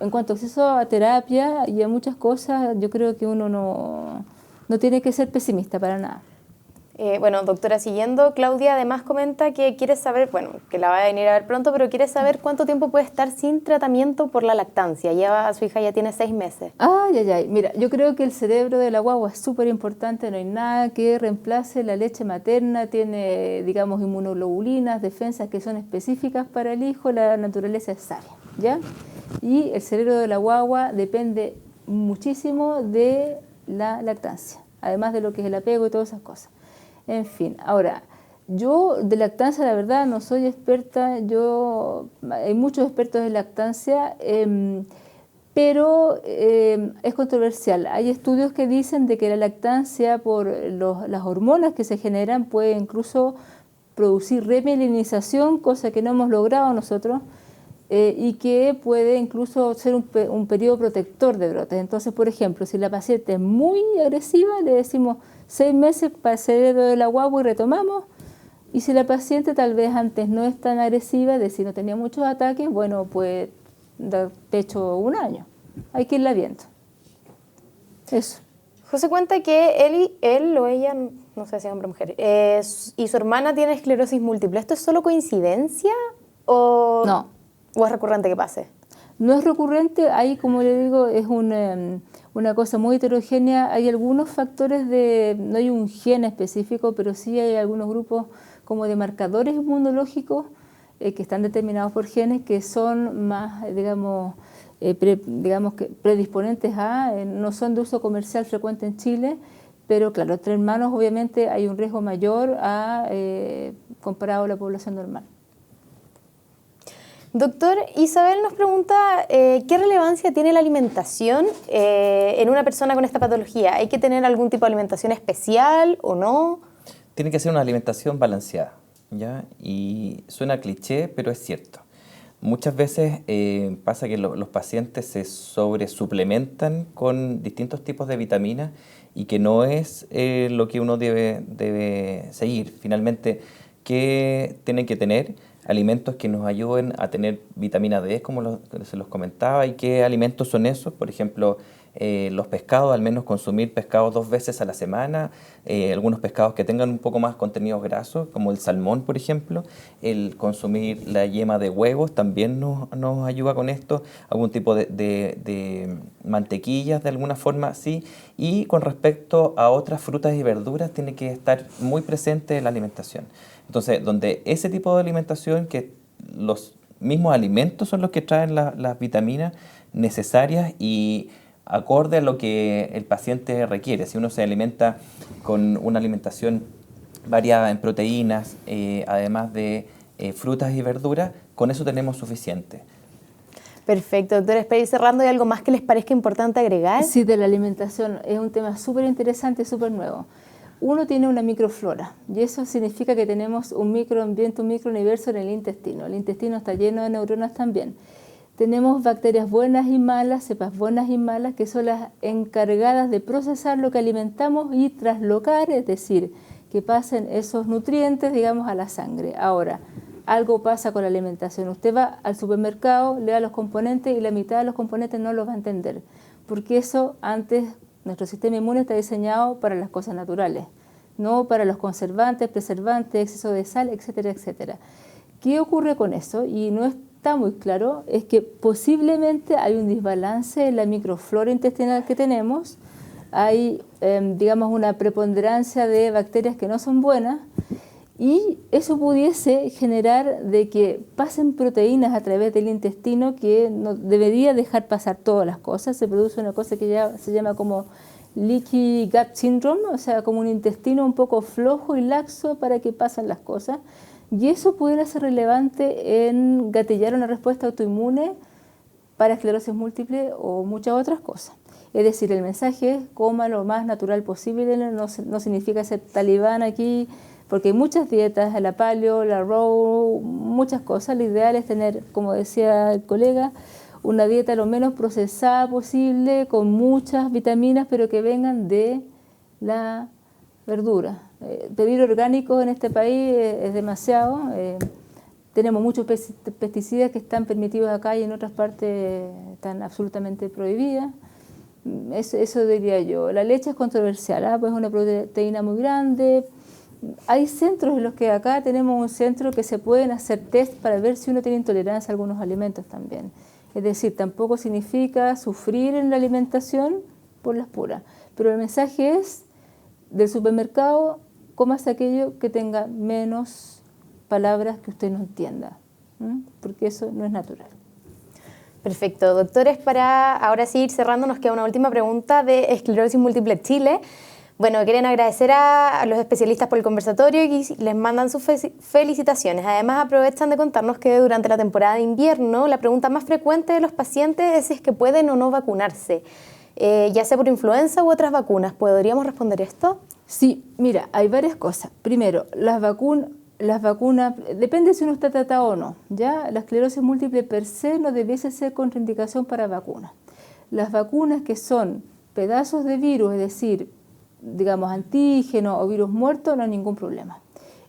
en cuanto a acceso a terapia y a muchas cosas, yo creo que uno no tiene que ser pesimista para nada. Bueno, doctora, siguiendo, Claudia además comenta que quiere saber, bueno, que la va a venir a ver pronto, pero quiere saber cuánto tiempo puede estar sin tratamiento por la lactancia. Su hija ya tiene 6 meses. Ay. Mira, yo creo que el cerebro de la guagua es súper importante, no hay nada que reemplace la leche materna, tiene, digamos, inmunoglobulinas, defensas que son específicas para el hijo, la naturaleza es sabia, ¿ya? Y el cerebro de la guagua depende muchísimo de la lactancia, además de lo que es el apego y todas esas cosas. En fin, ahora, yo de lactancia la verdad no soy experta, hay muchos expertos en lactancia, pero es controversial. Hay estudios que dicen de que la lactancia por las hormonas que se generan puede incluso producir remielinización, cosa que no hemos logrado nosotros, y que puede incluso ser un periodo protector de brotes. Entonces, por ejemplo, si la paciente es muy agresiva, le decimos 6 meses para el cerebro de la guagua y retomamos. Y si la paciente tal vez antes no es tan agresiva, es decir, no tenía muchos ataques, bueno, puede dar pecho 1 año. Hay que irla viendo. Eso. José cuenta que él o ella, no sé si es hombre o mujer, y su hermana tiene esclerosis múltiple. ¿Esto es solo coincidencia o es recurrente que pase? No es recurrente, ahí como le digo es una cosa muy heterogénea. Hay algunos factores no hay un gen específico, pero sí hay algunos grupos como de marcadores inmunológicos que están determinados por genes que son más, digamos que predisponentes no son de uso comercial frecuente en Chile, pero claro, entre hermanos obviamente hay un riesgo mayor comparado a la población normal. Doctor, Isabel nos pregunta ¿qué relevancia tiene la alimentación en una persona con esta patología? ¿Hay que tener algún tipo de alimentación especial o no? Tiene que ser una alimentación balanceada, ¿ya? Y suena cliché, pero es cierto. Muchas veces pasa que los pacientes se sobresuplementan con distintos tipos de vitaminas y que no es lo que uno debe seguir. Finalmente, ¿qué tienen que tener? Alimentos que nos ayuden a tener vitamina D, como se los comentaba, y qué alimentos son esos. Por ejemplo, los pescados, al menos consumir pescado 2 veces a la semana, algunos pescados que tengan un poco más contenido graso, como el salmón, por ejemplo, el consumir la yema de huevos también nos ayuda con esto, algún tipo de mantequillas de alguna forma, sí, y con respecto a otras frutas y verduras tiene que estar muy presente en la alimentación. Entonces, donde ese tipo de alimentación, que los mismos alimentos son los que traen las vitaminas necesarias y acorde a lo que el paciente requiere. Si uno se alimenta con una alimentación variada en proteínas, además de frutas y verduras, con eso tenemos suficiente. Perfecto, doctora, para ir cerrando, ¿hay algo más que les parezca importante agregar? Sí, de la alimentación. Es un tema súper interesante y súper nuevo. Uno tiene una microflora y eso significa que tenemos un microambiente, un microuniverso en el intestino. El intestino está lleno de neuronas también. Tenemos bacterias buenas y malas, cepas buenas y malas, que son las encargadas de procesar lo que alimentamos y traslocar, es decir, que pasen esos nutrientes, digamos, a la sangre. Ahora, algo pasa con la alimentación. Usted va al supermercado, le da los componentes y la mitad de los componentes no los va a entender, porque eso antes... Nuestro sistema inmune está diseñado para las cosas naturales, no para los conservantes, preservantes, exceso de sal, etcétera, etcétera. ¿Qué ocurre con eso? Y no está muy claro, es que posiblemente hay un desbalance en la microflora intestinal que tenemos, hay, digamos, una preponderancia de bacterias que no son buenas, y eso pudiese generar de que pasen proteínas a través del intestino que no debería dejar pasar todas las cosas. Se produce una cosa que ya se llama como leaky gut syndrome, o sea, como un intestino un poco flojo y laxo para que pasen las cosas. Y eso pudiera ser relevante en gatillar una respuesta autoinmune para esclerosis múltiple o muchas otras cosas. Es decir, el mensaje es coma lo más natural posible, no significa ser talibán aquí, porque hay muchas dietas, la paleo, la raw, muchas cosas. Lo ideal es tener, como decía el colega, una dieta lo menos procesada posible, con muchas vitaminas, pero que vengan de la verdura. Pedir orgánicos en este país es demasiado. Tenemos muchos pesticidas que están permitidos acá y en otras partes están absolutamente prohibidas. Eso diría yo. La leche es controversial, pues es una proteína muy grande. Hay centros en los que acá tenemos un centro que se pueden hacer test para ver si uno tiene intolerancia a algunos alimentos también. Es decir, tampoco significa sufrir en la alimentación por las puras. Pero el mensaje es, del supermercado, cómase aquello que tenga menos palabras que usted no entienda, porque eso no es natural. Perfecto. Doctores, para ahora sí ir cerrando, nos queda una última pregunta de Esclerosis Múltiple Chile. Bueno, quieren agradecer a los especialistas por el conversatorio y les mandan sus felicitaciones. Además, aprovechan de contarnos que durante la temporada de invierno la pregunta más frecuente de los pacientes es si es que pueden o no vacunarse, ya sea por influenza u otras vacunas. ¿Podríamos responder esto? Sí, mira, hay varias cosas. Primero, las vacunas, depende si uno está tratado o no, ¿ya? La esclerosis múltiple per se no debiese ser contraindicación para vacunas. Las vacunas que son pedazos de virus, es decir, digamos antígeno o virus muerto, no hay ningún problema.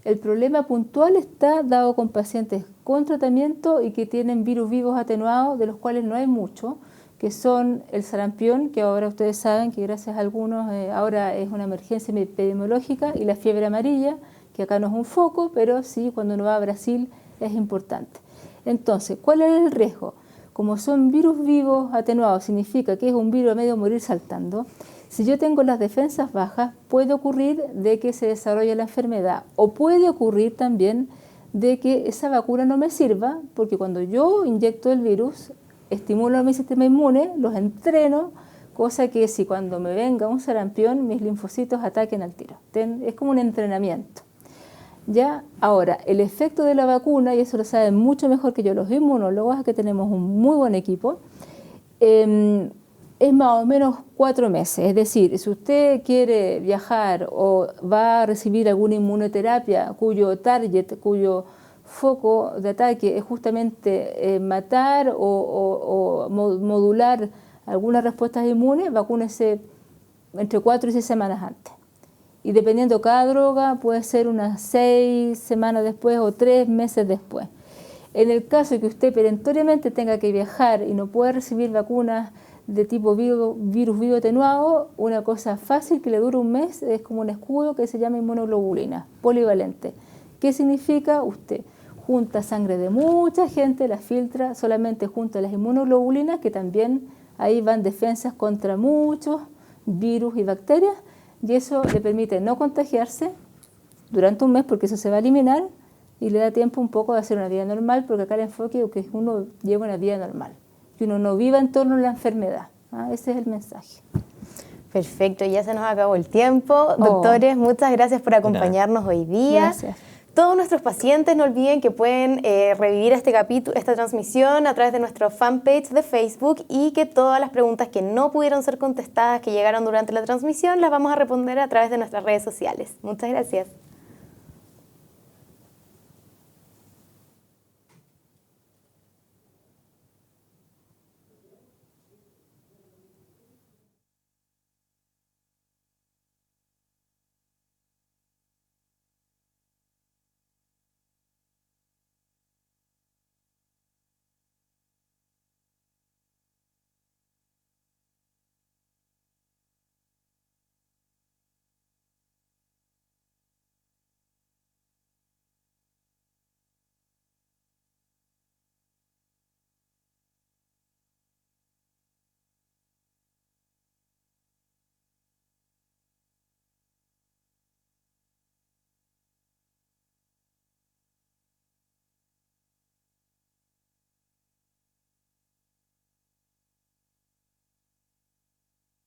El problema puntual está dado con pacientes con tratamiento y que tienen virus vivos atenuados, de los cuales no hay mucho, que son el sarampión, que ahora ustedes saben que gracias a algunos ahora es una emergencia epidemiológica, y la fiebre amarilla, que acá no es un foco, pero sí cuando uno va a Brasil es importante. Entonces, ¿cuál es el riesgo? Como son virus vivos atenuados, significa que es un virus a medio morir saltando. Si yo tengo las defensas bajas, puede ocurrir de que se desarrolle la enfermedad, o puede ocurrir también de que esa vacuna no me sirva, porque cuando yo inyecto el virus, estimulo a mi sistema inmune, los entreno, cosa que si cuando me venga un sarampión, mis linfocitos ataquen al tiro. Es como un entrenamiento. Ya, ahora, el efecto de la vacuna, y eso lo saben mucho mejor que yo los inmunólogos, es que tenemos un muy buen equipo, es más o menos 4 meses. Es decir, si usted quiere viajar o va a recibir alguna inmunoterapia cuyo target, cuyo foco de ataque es justamente matar o modular algunas respuestas inmunes, vacúnese entre 4 y 6 semanas antes. Y dependiendo cada droga, puede ser unas 6 semanas después o 3 meses después. En el caso de que usted perentoriamente tenga que viajar y no pueda recibir vacunas de tipo virus vivo atenuado, una cosa fácil que le dura un mes es como un escudo que se llama inmunoglobulina polivalente. ¿Qué significa? Usted junta sangre de mucha gente, la filtra, solamente junta las inmunoglobulinas, que también ahí van defensas contra muchos virus y bacterias, y eso le permite no contagiarse durante un mes, porque eso se va a eliminar, y le da tiempo un poco de hacer una vida normal, porque acá el enfoque es que uno lleva una vida normal, que uno no viva en torno a la enfermedad. Ese es el mensaje. Perfecto, ya se nos acabó el tiempo. Doctores, muchas gracias por acompañarnos hoy día. Gracias. Todos nuestros pacientes no olviden que pueden revivir esta transmisión a través de nuestro fanpage de Facebook, y que todas las preguntas que no pudieron ser contestadas, que llegaron durante la transmisión, las vamos a responder a través de nuestras redes sociales. Muchas gracias.